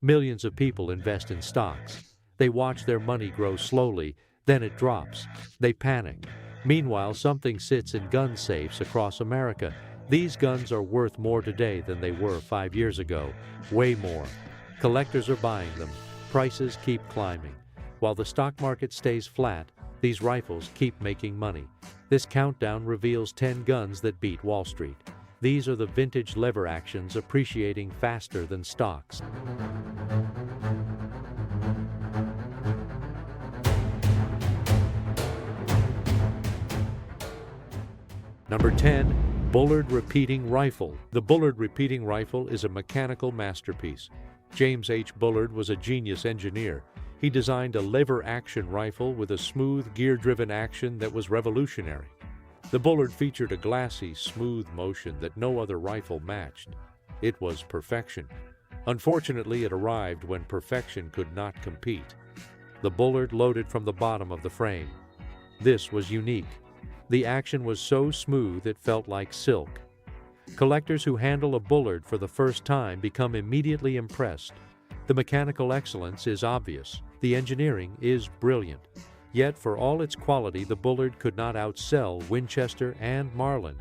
Millions of people invest in stocks. They watch their money grow slowly, then it drops. They panic. Meanwhile, something sits in gun safes across America. These guns are worth more today than they were 5 years ago. Way more. Collectors are buying them. Prices keep climbing. While the stock market stays flat, these rifles keep making money. This countdown reveals 10 guns that beat Wall Street. These are the vintage lever actions appreciating faster than stocks. Number 10. Bullard Repeating Rifle. The Bullard Repeating Rifle is a mechanical masterpiece. James H. Bullard was a genius engineer. He designed a lever-action rifle with a smooth, gear-driven action that was revolutionary. The Bullard featured a glassy, smooth motion that no other rifle matched. It was perfection. Unfortunately, it arrived when perfection could not compete. The Bullard loaded from the bottom of the frame. This was unique. The action was so smooth it felt like silk. Collectors who handle a Bullard for the first time become immediately impressed. The mechanical excellence is obvious. The engineering is brilliant. Yet, for all its quality, the Bullard could not outsell Winchester and Marlin.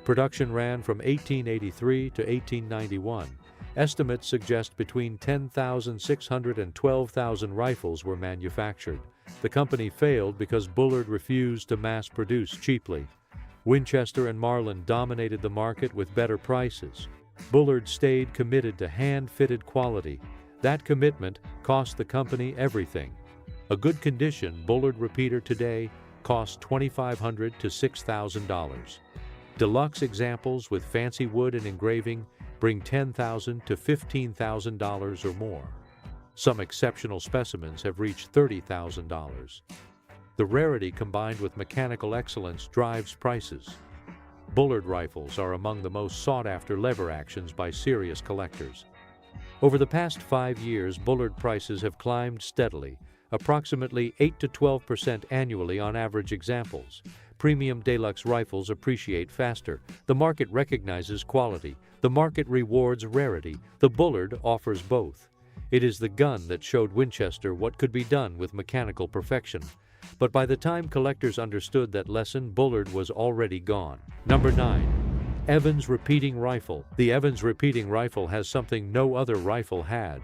Production ran from 1883 to 1891. Estimates suggest between 10,600 and 12,000 rifles were manufactured. The company failed because Bullard refused to mass-produce cheaply. Winchester and Marlin dominated the market with better prices. Bullard stayed committed to hand-fitted quality. That commitment cost the company everything. A good condition Bullard repeater today costs $2,500 to $6,000. Deluxe examples with fancy wood and engraving bring $10,000 to $15,000 or more. Some exceptional specimens have reached $30,000. The rarity combined with mechanical excellence drives prices. Bullard rifles are among the most sought-after lever actions by serious collectors. Over the past 5 years, Bullard prices have climbed steadily, approximately 8 to 12% annually on average examples. Premium deluxe rifles appreciate faster. The market recognizes quality. The market rewards rarity. The Bullard offers both. It is the gun that showed Winchester what could be done with mechanical perfection. But by the time collectors understood that lesson, Bullard was already gone. Number 9. Evans Repeating Rifle. The Evans Repeating Rifle has something no other rifle had.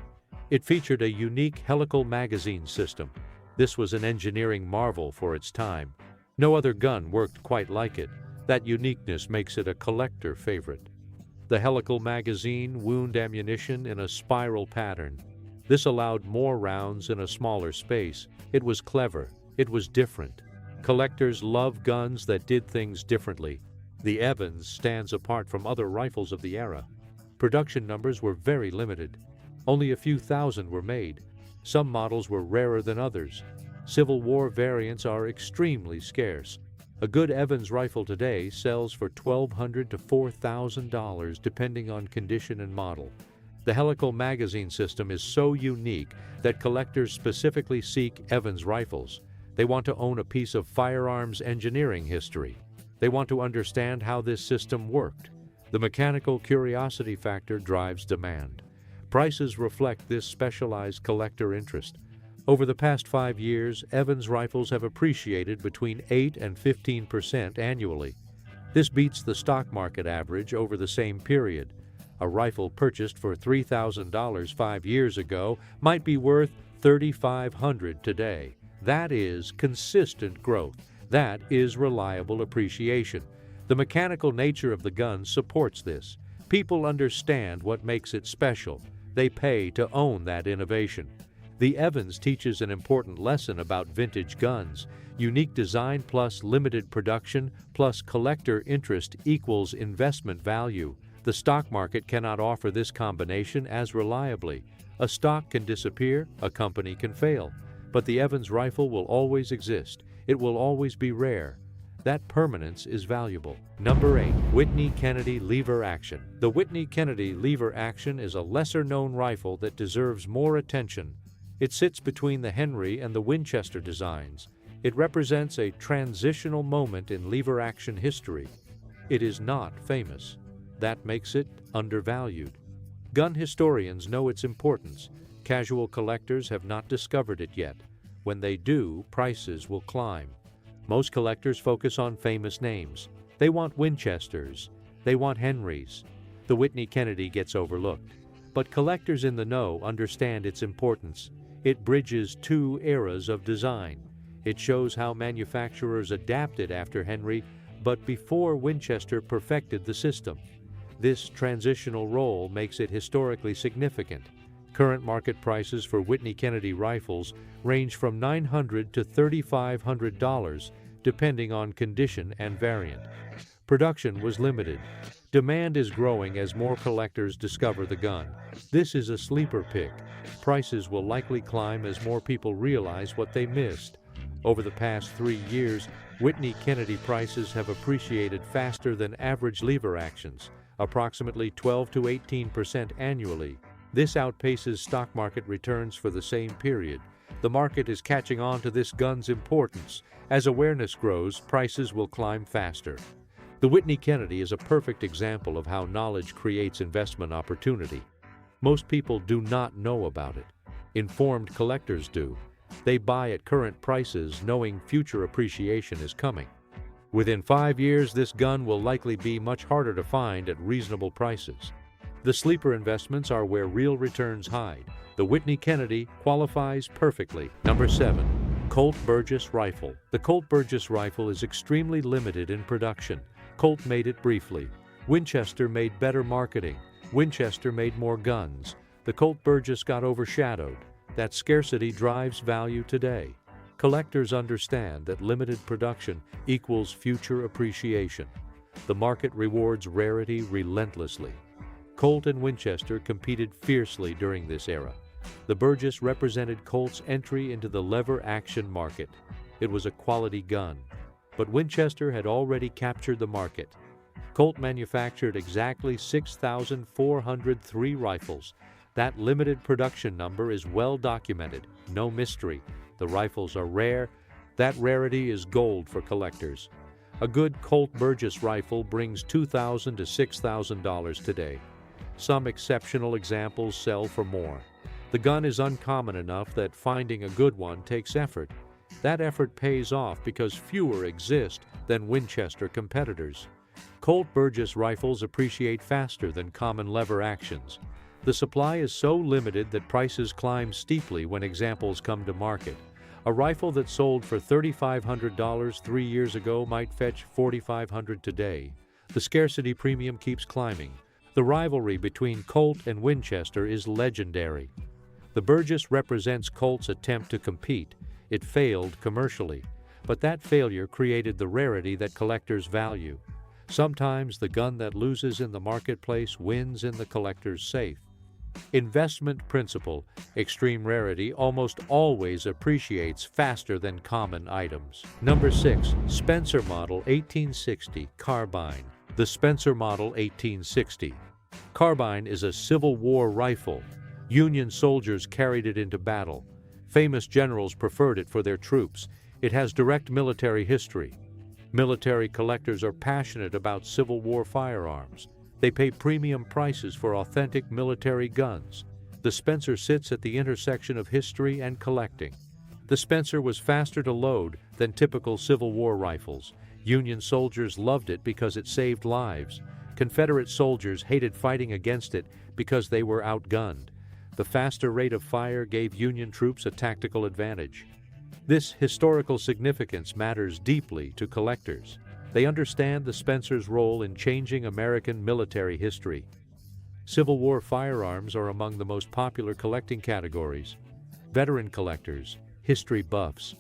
It featured a unique helical magazine system. This was an engineering marvel for its time. No other gun worked quite like it. That uniqueness makes it a collector favorite. The helical magazine wound ammunition in a spiral pattern. This allowed more rounds in a smaller space. It was clever. It was different. Collectors love guns that did things differently. The Evans stands apart from other rifles of the era. Production numbers were very limited. Only a few thousand were made. Some models were rarer than others. Civil War variants are extremely scarce. A good Evans rifle today sells for $1,200 to $4,000 depending on condition and model. The helical magazine system is so unique that collectors specifically seek Evans rifles. They want to own a piece of firearms engineering history. They want to understand how this system worked. The mechanical curiosity factor drives demand. Prices reflect this specialized collector interest. Over the past 5 years, Evans rifles have appreciated between 8 and 15% annually. This beats the stock market average over the same period. A rifle purchased for $3,000 5 years ago might be worth $3,500 today. That is consistent growth. That is reliable appreciation. The mechanical nature of the gun supports this. People understand what makes it special. They pay to own that innovation. The Evans teaches an important lesson about vintage guns. Unique design plus limited production plus collector interest equals investment value. The stock market cannot offer this combination as reliably. A stock can disappear, a company can fail. But the Evans rifle will always exist. It will always be rare. That permanence is valuable. Number 8. Whitney Kennedy Lever Action. The Whitney Kennedy Lever Action is a lesser-known rifle that deserves more attention. It sits between the Henry and the Winchester designs. It represents a transitional moment in lever action history. It is not famous. That makes it undervalued. Gun historians know its importance. Casual collectors have not discovered it yet. When they do, prices will climb. Most collectors focus on famous names. They want Winchesters. They want Henrys. The Whitney Kennedy gets overlooked. But collectors in the know understand its importance. It bridges two eras of design. It shows how manufacturers adapted after Henry, but before Winchester perfected the system. This transitional role makes it historically significant. Current market prices for Whitney Kennedy rifles range from $900 to $3,500, depending on condition and variant. Production was limited. Demand is growing as more collectors discover the gun. This is a sleeper pick. Prices will likely climb as more people realize what they missed. Over the past 3 years, Whitney Kennedy prices have appreciated faster than average lever actions, approximately 12 to 18% annually. This outpaces stock market returns for the same period. The market is catching on to this gun's importance. As awareness grows, prices will climb faster. The Whitney Kennedy is a perfect example of how knowledge creates investment opportunity. Most people do not know about it. Informed collectors do. They buy at current prices knowing future appreciation is coming. Within 5 years, this gun will likely be much harder to find at reasonable prices. The sleeper investments are where real returns hide. The Whitney Kennedy qualifies perfectly. Number 7. Colt Burgess Rifle. The Colt Burgess rifle is extremely limited in production. Colt made it briefly. Winchester made better marketing. Winchester made more guns. The Colt Burgess got overshadowed. That scarcity drives value today. Collectors understand that limited production equals future appreciation. The market rewards rarity relentlessly. Colt and Winchester competed fiercely during this era. The Burgess represented Colt's entry into the lever-action market. It was a quality gun. But Winchester had already captured the market. Colt manufactured exactly 6,403 rifles. That limited production number is well documented, no mystery. The rifles are rare. That rarity is gold for collectors. A good Colt Burgess rifle brings $2,000 to $6,000 today. Some exceptional examples sell for more. The gun is uncommon enough that finding a good one takes effort. That effort pays off because fewer exist than Winchester competitors. Colt Burgess rifles appreciate faster than common lever actions. The supply is so limited that prices climb steeply when examples come to market. A rifle that sold for $3,500 3 years ago might fetch $4,500 today. The scarcity premium keeps climbing. The rivalry between Colt and Winchester is legendary. The Burgess represents Colt's attempt to compete. It failed commercially, but that failure created the rarity that collectors value. Sometimes the gun that loses in the marketplace wins in the collector's safe. Investment principle: extreme rarity almost always appreciates faster than common items. Number 6. Spencer Model 1860 Carbine. The Spencer Model 1860. Carbine is a Civil War rifle. Union soldiers carried it into battle. Famous generals preferred it for their troops. It has direct military history. Military collectors are passionate about Civil War firearms. They pay premium prices for authentic military guns. The Spencer sits at the intersection of history and collecting. The Spencer was faster to load than typical Civil War rifles. Union soldiers loved it because it saved lives. Confederate soldiers hated fighting against it because they were outgunned. The faster rate of fire gave Union troops a tactical advantage. This historical significance matters deeply to collectors. They understand the Spencer's role in changing American military history. Civil War firearms are among the most popular collecting categories. Veteran collectors, history buffs,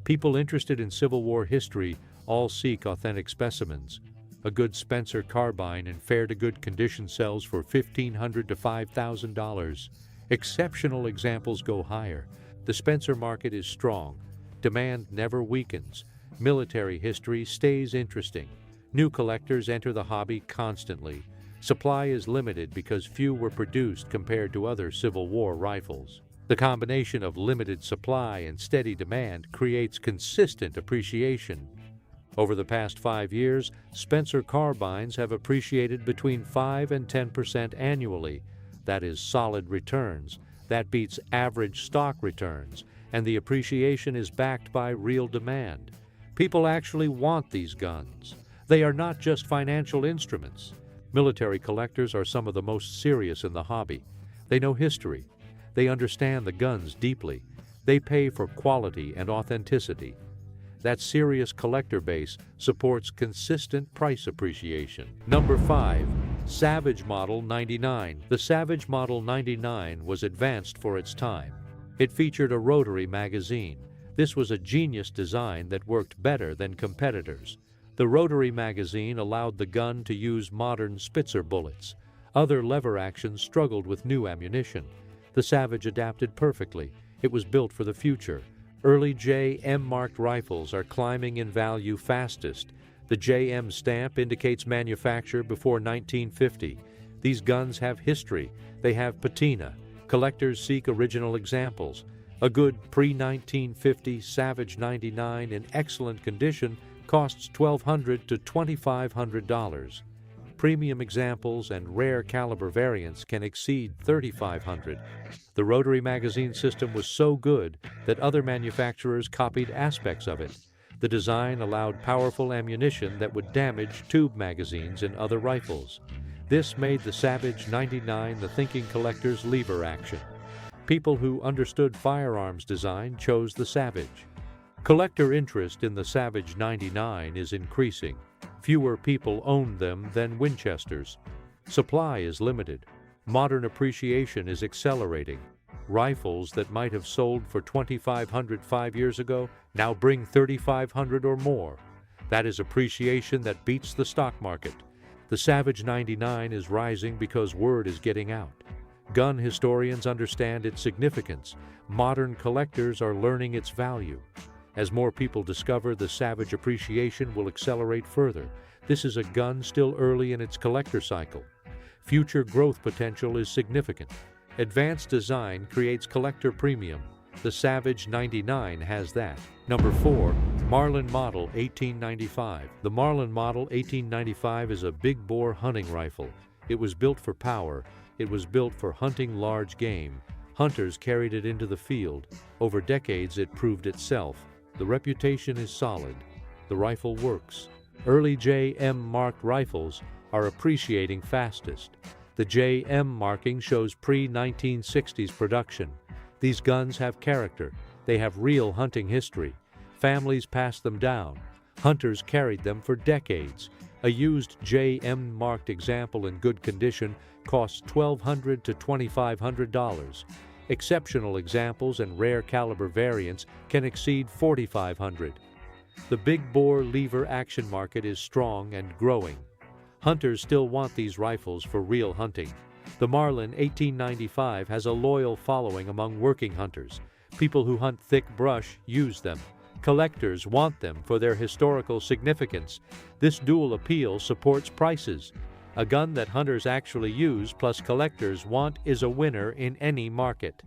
people interested in Civil War history all seek authentic specimens. A good Spencer carbine in fair-to-good condition sells for $1,500 to $5,000. Exceptional examples go higher. The Spencer market is strong. Demand never weakens. Military history stays interesting. New collectors enter the hobby constantly. Supply is limited because few were produced compared to other Civil War rifles. The combination of limited supply and steady demand creates consistent appreciation. Over the past 5 years, Spencer carbines have appreciated between 5 and 10% annually. That is solid returns. That beats average stock returns, and the appreciation is backed by real demand. People actually want these guns. They are not just financial instruments. Military collectors are some of the most serious in the hobby. They know history. They understand the guns deeply. They pay for quality and authenticity. That serious collector base supports consistent price appreciation. Number 5. Savage Model 99. The Savage Model 99 was advanced for its time. It featured a rotary magazine. This was a genius design that worked better than competitors. The rotary magazine allowed the gun to use modern Spitzer bullets. Other lever actions struggled with new ammunition. The Savage adapted perfectly. It was built for the future. Early JM marked rifles are climbing in value fastest. The JM stamp indicates manufacture before 1950. These guns have history. They have patina. Collectors seek original examples. A good pre-1950 Savage 99 in excellent condition costs $1,200 to $2,500. Premium examples and rare caliber variants can exceed $3,500. The rotary magazine system was so good that other manufacturers copied aspects of it. The design allowed powerful ammunition that would damage tube magazines in other rifles. This made the Savage 99 the thinking collector's lever action. People who understood firearms design chose the Savage. Collector interest in the Savage 99 is increasing. Fewer people own them than Winchesters. Supply is limited. Modern appreciation is accelerating. Rifles that might have sold for $2,500 5 years ago now bring $3,500 or more. That is appreciation that beats the stock market. The Savage 99 is rising because word is getting out. Gun historians understand its significance. Modern collectors are learning its value. As more people discover the Savage, appreciation will accelerate further. This is a gun still early in its collector cycle. Future growth potential is significant. Advanced design creates collector premium. The Savage 99 has that. Number 4. Marlin Model 1895. The Marlin Model 1895 is a big-bore hunting rifle. It was built for power. It was built for hunting large game. Hunters carried it into the field. Over decades, it proved itself. The reputation is solid. The rifle works. Early JM marked rifles are appreciating fastest. The JM marking shows pre-1960s production. These guns have character. They have real hunting history. Families passed them down. Hunters carried them for decades. A used JM marked example in good condition costs $1,200 to $2,500. Exceptional examples and rare caliber variants can exceed $4,500. The big-bore lever action market is strong and growing. Hunters still want these rifles for real hunting. The Marlin 1895 has a loyal following among working hunters. People who hunt thick brush use them. Collectors want them for their historical significance. This dual appeal supports prices. A gun that hunters actually use plus collectors want is a winner in any market.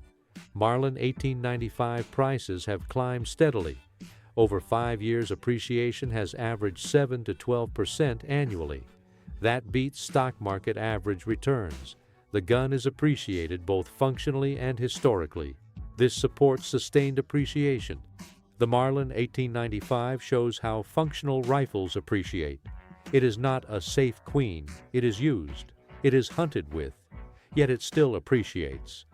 Marlin 1895 prices have climbed steadily. Over 5 years, appreciation has averaged 7 to 12% annually. That beats stock market average returns. The gun is appreciated both functionally and historically. This supports sustained appreciation. The Marlin 1895 shows how functional rifles appreciate. It is not a safe queen. It is used. It is hunted with. Yet it still appreciates.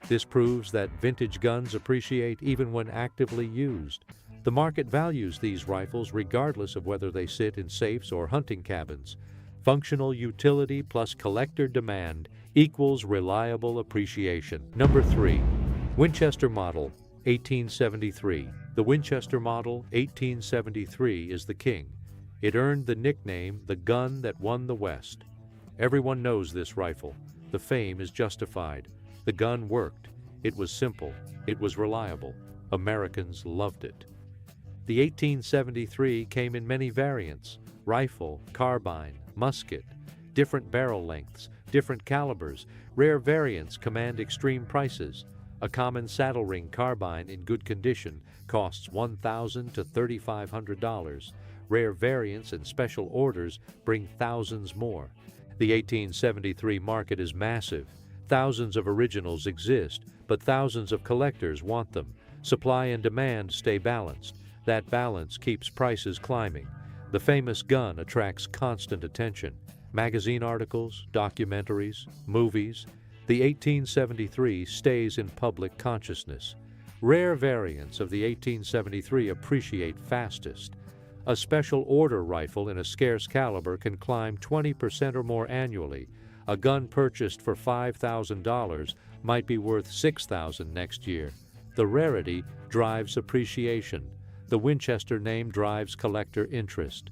This proves that vintage guns appreciate even when actively used. The market values these rifles regardless of whether they sit in safes or hunting cabins. Functional utility plus collector demand equals reliable appreciation. Number 3. Winchester Model 1873. The Winchester Model 1873 is the king. It earned the nickname the gun that won the West. Everyone knows this rifle. The fame is justified. The gun worked. It was simple. It was reliable. Americans loved it. The 1873 came in many variants: rifle, carbine, musket, different barrel lengths, different calibers. Rare variants command extreme prices. A common saddle ring carbine in good condition costs $1,000 to $3,500. Rare variants and special orders bring thousands more. The 1873 market is massive. Thousands of originals exist, but thousands of collectors want them. Supply and demand stay balanced. That balance keeps prices climbing. The famous gun attracts constant attention. Magazine articles, documentaries, movies. The 1873 stays in public consciousness. Rare variants of the 1873 appreciate fastest. A special order rifle in a scarce caliber can climb 20% or more annually. A gun purchased for $5,000 might be worth $6,000 next year. The rarity drives appreciation. The Winchester name drives collector interest.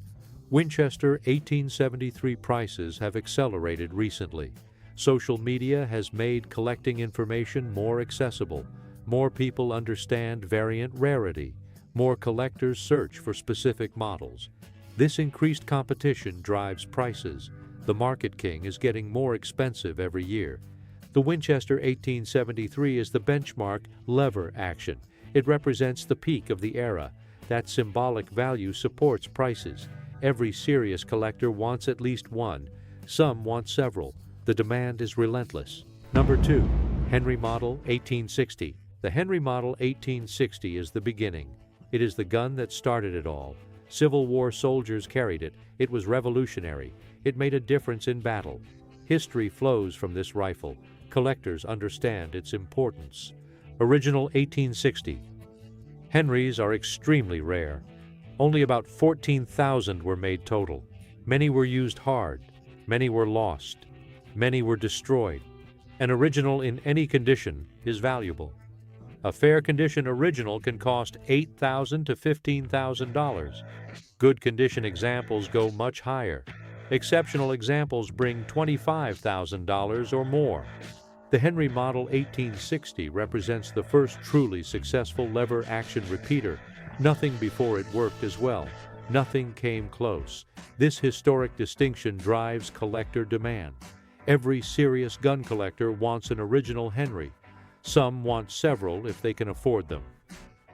Winchester 1873 prices have accelerated recently. Social media has made collecting information more accessible. More people understand variant rarity. More collectors search for specific models. This increased competition drives prices. The Market King is getting more expensive every year. The Winchester 1873 is the benchmark lever action. It represents the peak of the era. That symbolic value supports prices. Every serious collector wants at least one. Some want several. The demand is relentless. Number 2. Henry Model 1860. The Henry Model 1860 is the beginning. It is the gun that started it all. Civil War soldiers carried it. It was revolutionary. It made a difference in battle. History flows from this rifle. Collectors understand its importance. Original 1860. Henrys are extremely rare. Only about 14,000 were made total. Many were used hard. Many were lost. Many were destroyed. An original in any condition is valuable. A fair condition original can cost $8,000 to $15,000. Good condition examples go much higher. Exceptional examples bring $25,000 or more. The Henry Model 1860 represents the first truly successful lever-action repeater. Nothing before it worked as well. Nothing came close. This historic distinction drives collector demand. Every serious gun collector wants an original Henry. Some want several if they can afford them.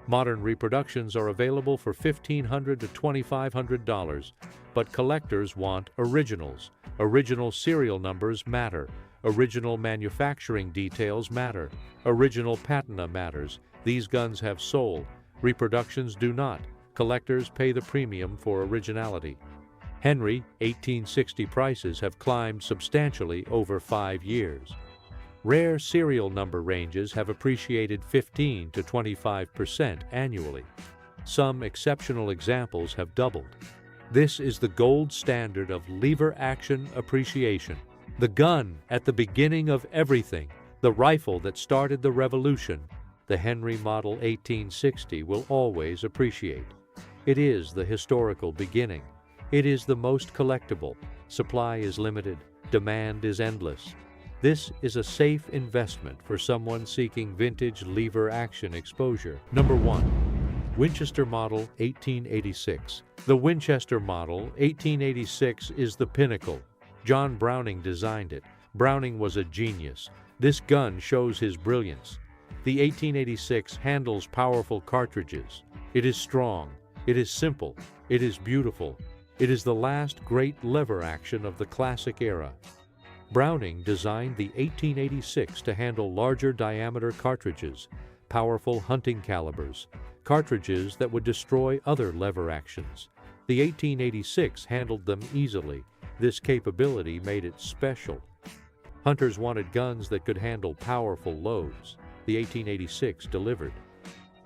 Modern reproductions are available for $1,500 to $2,500, but collectors want originals. Original serial numbers matter. Original manufacturing details matter. Original patina matters. These guns have soul. Reproductions do not. Collectors pay the premium for originality. Henry 1860 prices have climbed substantially over 5 years. Rare serial number ranges have appreciated 15 to 25% annually. Some exceptional examples have doubled. This is the gold standard of lever-action appreciation. The gun at the beginning of everything, the rifle that started the revolution, the Henry Model 1860 will always appreciate. It is the historical beginning. It is the most collectible. Supply is limited. Demand is endless. This is a safe investment for someone seeking vintage lever-action exposure. Number 1. Winchester Model 1886. The Winchester Model 1886 is the pinnacle. John Browning designed it. Browning was a genius. This gun shows his brilliance. The 1886 handles powerful cartridges. It is strong. It is simple. It is beautiful. It is the last great lever action of the classic era. Browning designed the 1886 to handle larger diameter cartridges, powerful hunting calibers, cartridges that would destroy other lever actions. The 1886 handled them easily. This capability made it special. Hunters wanted guns that could handle powerful loads. The 1886 delivered.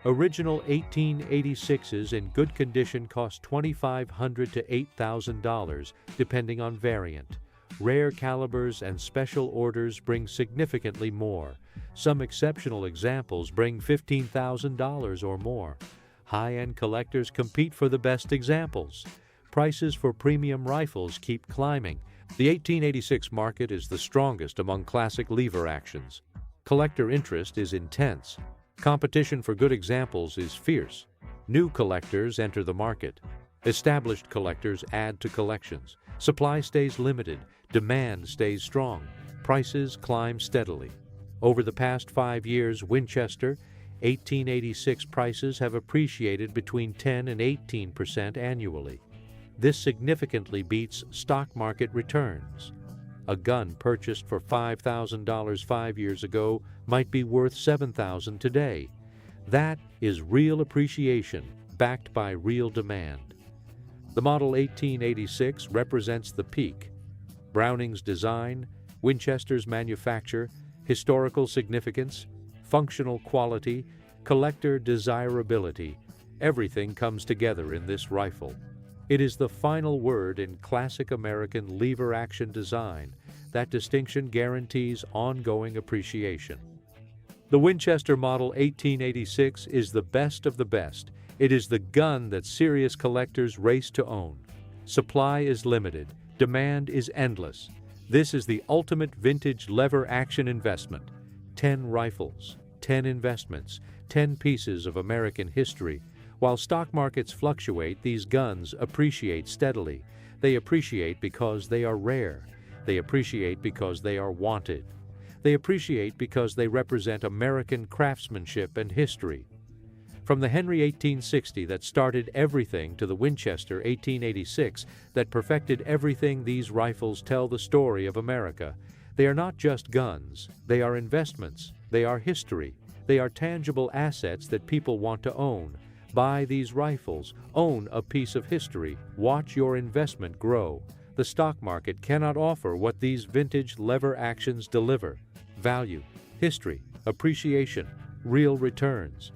Original 1886s in good condition cost $2,500 to $8,000, depending on variant. Rare calibers and special orders bring significantly more. Some exceptional examples bring $15,000 or more. High-end collectors compete for the best examples. Prices for premium rifles keep climbing. The 1886 market is the strongest among classic lever actions. Collector interest is intense. Competition for good examples is fierce. New collectors enter the market. Established collectors add to collections. Supply stays limited. Demand stays strong. Prices climb steadily. Over the past 5 years, Winchester 1886 prices have appreciated between 10 and 18% annually. This significantly beats stock market returns. A gun purchased for $5,000 5 years ago might be worth $7,000 today. That is real appreciation, backed by real demand. The Model 1886 represents the peak. Browning's design, Winchester's manufacture, historical significance, functional quality, collector desirability, everything comes together in this rifle. It is the final word in classic American lever-action design. That distinction guarantees ongoing appreciation. The Winchester Model 1886 is the best of the best. It is the gun that serious collectors race to own. Supply is limited. Demand is endless. This is the ultimate vintage lever-action investment. 10 rifles, 10 investments, 10 pieces of American history. While stock markets fluctuate, these guns appreciate steadily. They appreciate because they are rare. They appreciate because they are wanted. They appreciate because they represent American craftsmanship and history. From the Henry 1860 that started everything to the Winchester 1886 that perfected everything, these rifles tell the story of America. They are not just guns. They are investments. They are history. They are tangible assets that people want to own. Buy these rifles. Own a piece of history. Watch your investment grow. The stock market cannot offer what these vintage lever actions deliver: value, history, appreciation, real returns.